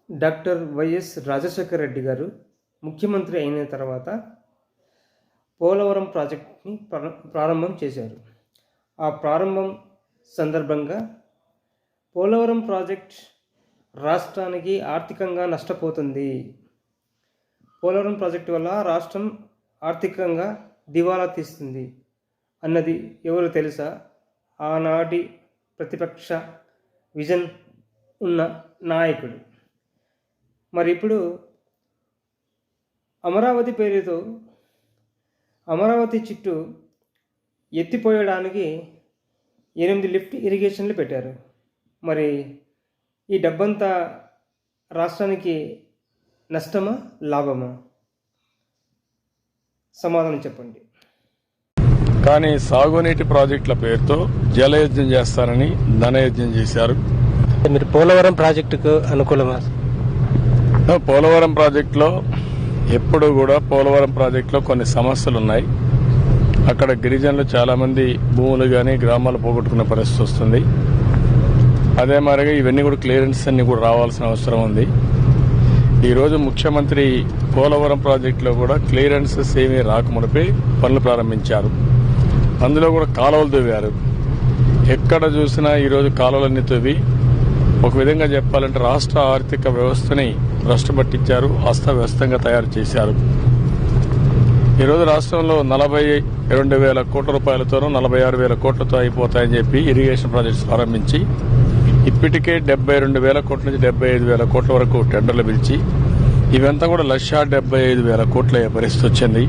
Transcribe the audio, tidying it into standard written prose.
Doctor YS Rajasekhara Reddy గారు ముఖ్యమంత్రి అయిన తర్వాత పోలవరం ప్రాజెక్ట్ని ప్రారంభం చేశారు. ఆ ప్రారంభం సందర్భంగా పోలవరం ప్రాజెక్ట్ రాష్ట్రానికి ఆర్థికంగా నష్టపోతుంది, పోలవరం ప్రాజెక్టు వల్ల రాష్ట్రం ఆర్థికంగా దివాలా తీస్తుంది అన్నది ఎవరు తెలుసా? ఆనాటి ప్రతిపక్ష విజన్ ఉన్న నాయకుడు. మరి ఇప్పుడు అమరావతి పేరుతో అమరావతి చుట్టూ ఎత్తిపోయడానికి 8 లిఫ్ట్ ఇరిగేషన్లు పెట్టారు. మరి ఈ డబ్బంతా రాష్ట్రానికి నష్టమా లాభమా? సమాధానం చెప్పండి. కానీ సాగునీటి ప్రాజెక్టుల పేరుతో జలయజ్ఞం చేస్తారని ధనయజ్ఞం చేశారు. మీరు పోలవరం ప్రాజెక్టుకు అనుకూలమా? పోలవరం ప్రాజెక్టులో ఎప్పుడు కూడా పోలవరం ప్రాజెక్టులో కొన్ని సమస్యలు ఉన్నాయి. అక్కడ గిరిజనులు చాలా మంది భూములు కానీ గ్రామాలు పోగొట్టుకునే పరిస్థితి వస్తుంది. అదే మాదిరిగా ఇవన్నీ కూడా క్లియరెన్స్ అన్ని కూడా రావాల్సిన అవసరం ఉంది. ఈరోజు ముఖ్యమంత్రి పోలవరం ప్రాజెక్టులో కూడా క్లియరెన్సెస్ ఏమీ రాకమునిపై పనులు ప్రారంభించారు. అందులో కూడా కాలువలు తవ్వారు. ఎక్కడ చూసినా ఈరోజు కాలువలన్నీ తవ్వి ఒక విధంగా చెప్పాలంటే రాష్ట్ర ఆర్థిక వ్యవస్థని భ్రష్టుపట్టించారు, అస్తవ్యస్తంగా తయారు చేశారు. ఈరోజు రాష్ట్రంలో 42,000 కోట్ల రూపాయలతోనూ 46,000 కోట్లతో అయిపోతాయని చెప్పి ఇరిగేషన్ ప్రాజెక్ట్స్ ప్రారంభించి ఇప్పటికే 72,000 కోట్ల నుంచి 75,000 కోట్ల వరకు టెండర్లు పిలిచి ఇవంతా కూడా 1,75,000 కోట్ల పరిస్థితి వచ్చింది.